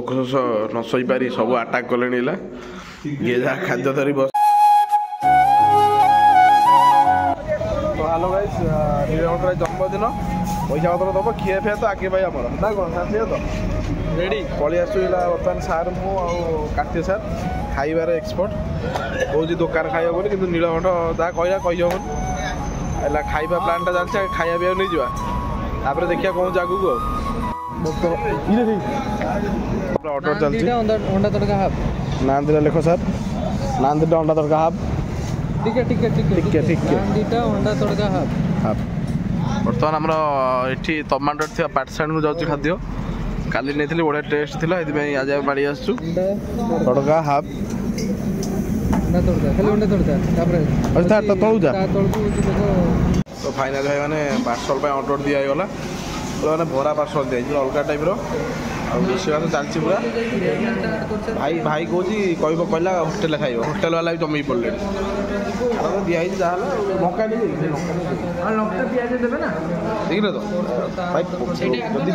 भोक शोष न शोपारी सब आटाक कले ये जहाँ खाद्य धरी बस। हेलो गाइस, नीलकंठर जन्मदिन पैसा पत्र दब खिया फिया तो आगे भाई आमर ना कौन साथी तो रेडी पलि आसला बर्तमान सार मु कार्तिक सार खाइबार एक्सपर्ट कौन दुकान खाइब बोली कि नीलकंठ जहाँ कहला कहीहबन है खाइबा प्लानटा जानते खाया पीवा नहीं जापर देखिए कौन जगह ऑर्डर चलती अंडा तड़का हाफ नान दिला लेख सार नान दिटा अंडा तड़का हाफ अंडा तड़का हाफ बर्तमान आमर ये टमाटर थी पार्टसाइड में जाऊँ खाद्य काली नहीं बढ़िया टेस्ट थी आज माड़ी आसु तड़का हाफ अंडा तड़का खाली अंडा तड़का तो फाइनाल भाई मैंने पार्सल ऑर्डर दिगला मैंने भरा पार्सल दिखाई अलग टाइप रोषेबास चलती पूरा भाई भाई कौन कहला होटेल खाइब होटेल वाला भी जमी पड़े दिखाई जहाँ मका देखिए तो भाई जब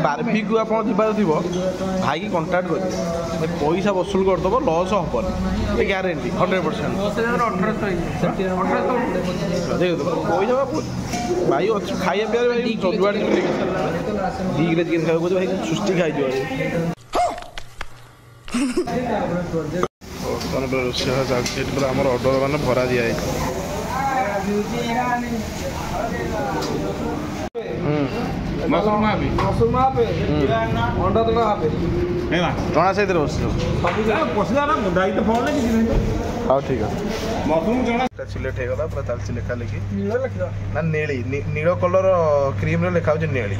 बारबीक्यू आप जबार थी भाई की कंटाक्ट करेंगे पैसा वसूल करदेव लस हेनी ग्यारंटी 100%। देख तो पैसा भाई अच्छे खाइए पे भाई जुआड़ दिग्रे चिकेन खाइब भाई सुष्टि खाई रोषेबास चलती पूरा आम अर्डर मैंने भरा दिखाई चना सहित हाँ ठीक है सिलेक्ट होगा पूरा चलती लेखा लिखी ना नेली नील कलर क्रीम लिखा नेली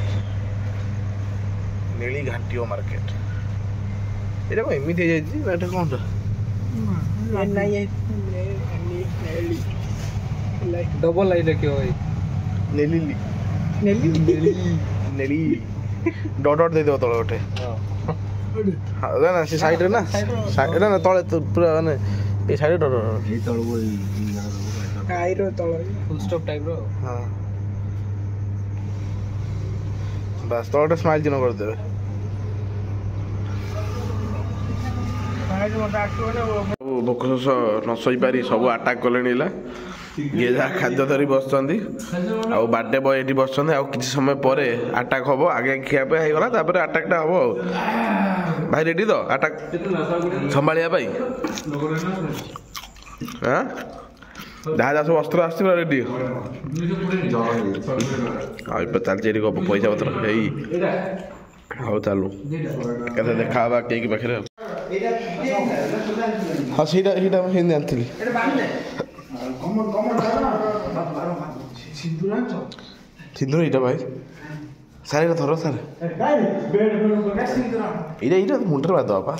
नेली घाटी मार्केट ये कौन एमती कौन डबल लाइन रखियो नेली नेली डॉट डॉट दे दो तले गोटे हाँ ना से साइड रे ना ना तले पूरा माने ए साइड डॉट डॉट ए तळबो काइरो तळ फुल स्टॉप टाइप रो हां बस तळटे स्माइल दिन कर देबे भोक शोष न शोपारी सब आटाक कले ये जहाँ खाद्य धरी बस बर्थडे बॉय ये बस कि समय पर आटाक हम आगे खियापी होगा तापर आटाकटा हम भाई रेडी तो आटाक संभालिया हाँ जहाँ जहाँ सब अस्त्र आस रेडी चलती पैसा पत्र हाँ चलू के देखा केक पाखे हाँ से आनी सिंदूर ये भाई सारे थर सारे ये मुंडर बाद बापा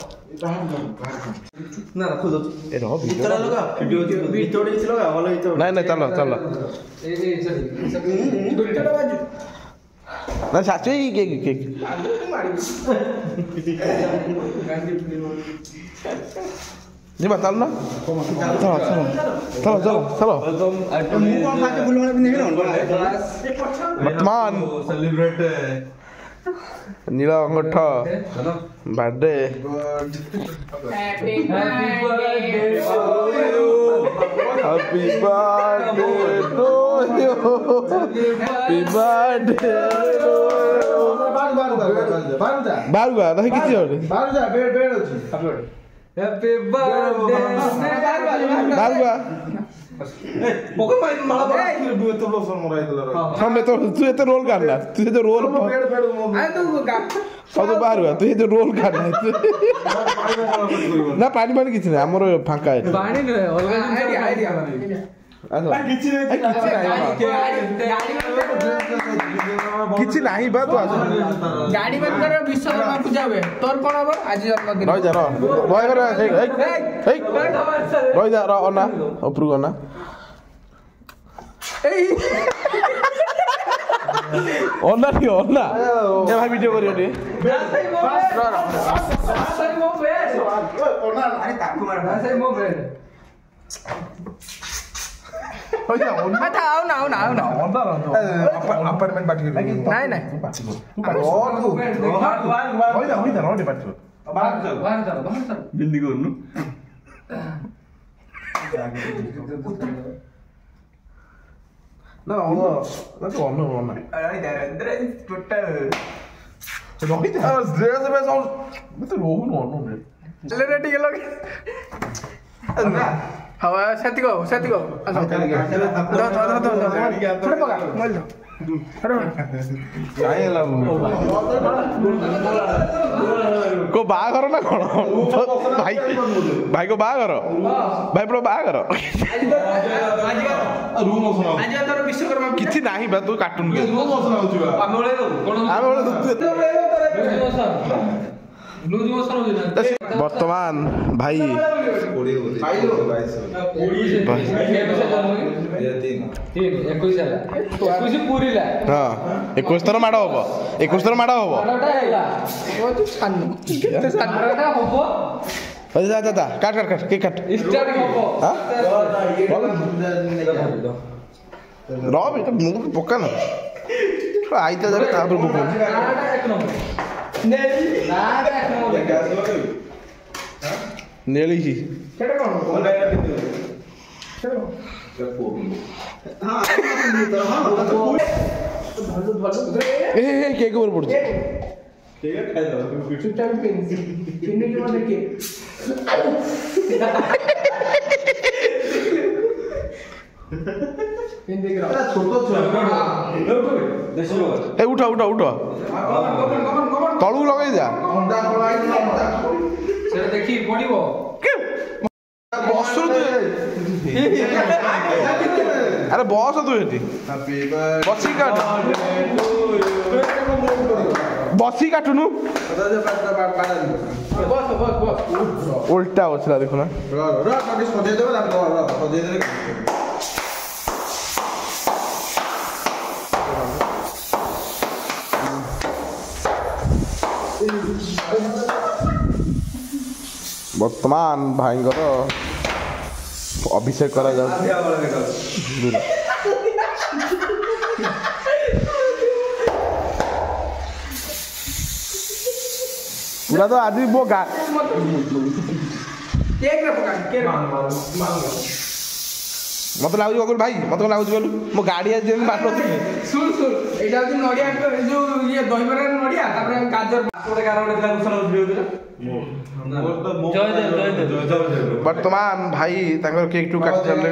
ना ना चलो चलो ना साचु केक केक जी बताओ ना चलो चलो चलो चलो वर्तमान Neelkanth birthday happy birthday to you happy birthday बारुगा नहीं किसी और बारुगा बेड अछि हैप्पी बर्थडे बारुगा पोके मार माला तो लोसन मराई देला हम तो तू ये रोल करना तू ये रोल आ तो सब बारुगा तू ये रोल करना ना पानी पानी किछ नै हमर फांका है पानी नै अलगा आइडिया किछि नाही बा तो गाड़ी बंद कर विश्वकर्मा पूजा होवे तोर कोन हबो आज जन्मदिन रह जा रह कर रह जा रह ओना अप्रू ओना ओना नहीं ओना ए भाई वीडियो करियो नी सही मो बेस ओना अरे ताकू मार सही मो बेस अपार्टमेंट बाटी नहीं नहीं ବାହାର ଚାଲ ବିନ୍ଦି କରୁନୁ ନା ଅନ को बाघर ना कौन भाई भाई को बाघर भाई पुरो बाघर किसी नहीं बा तू कार्टून के बर्तमान भाई हाँ 21 थर माड़ हम 21 थर माड़ हम जा जा जा काट काट काट के काट रह बेटा मुंह पका ना आई तो जरा तापर बुक नेली ही केक ऊपर पड़ उठा उठा उठा तलू लगे जा देखी पड़ो बस अरे बस तू ये बसी काट बसी काटुनु उल्टा बसला देखो ना वर्तमान भाई अभिषेक करा पूरा तो आज वो मत लगुच अगर भाई मत लगुच बोलू मो गाड़ी आज बाट सुन सुन एटा जो नडिया जो ये दहीबरा नडिया तापर गाजर गोटे कार गोटे दिला जय वर्तमान भाई तांकर केक टू काट चलले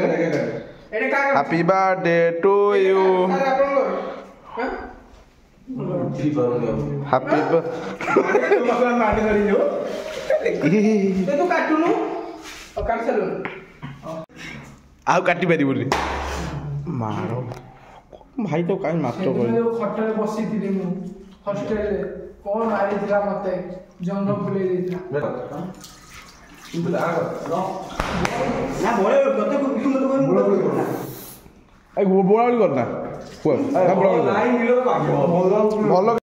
happy birthday to you happy तो काटुनु और काट चलो आउ काटी पारि बोली मारो भाई तो काई मास्टर कर खटरे बसी थी मु हॉस्टल रे कोन मारी दिला मते जंग फुले दिला ना बोले कते बोला करना बोला लाइन मिलो ଭଲ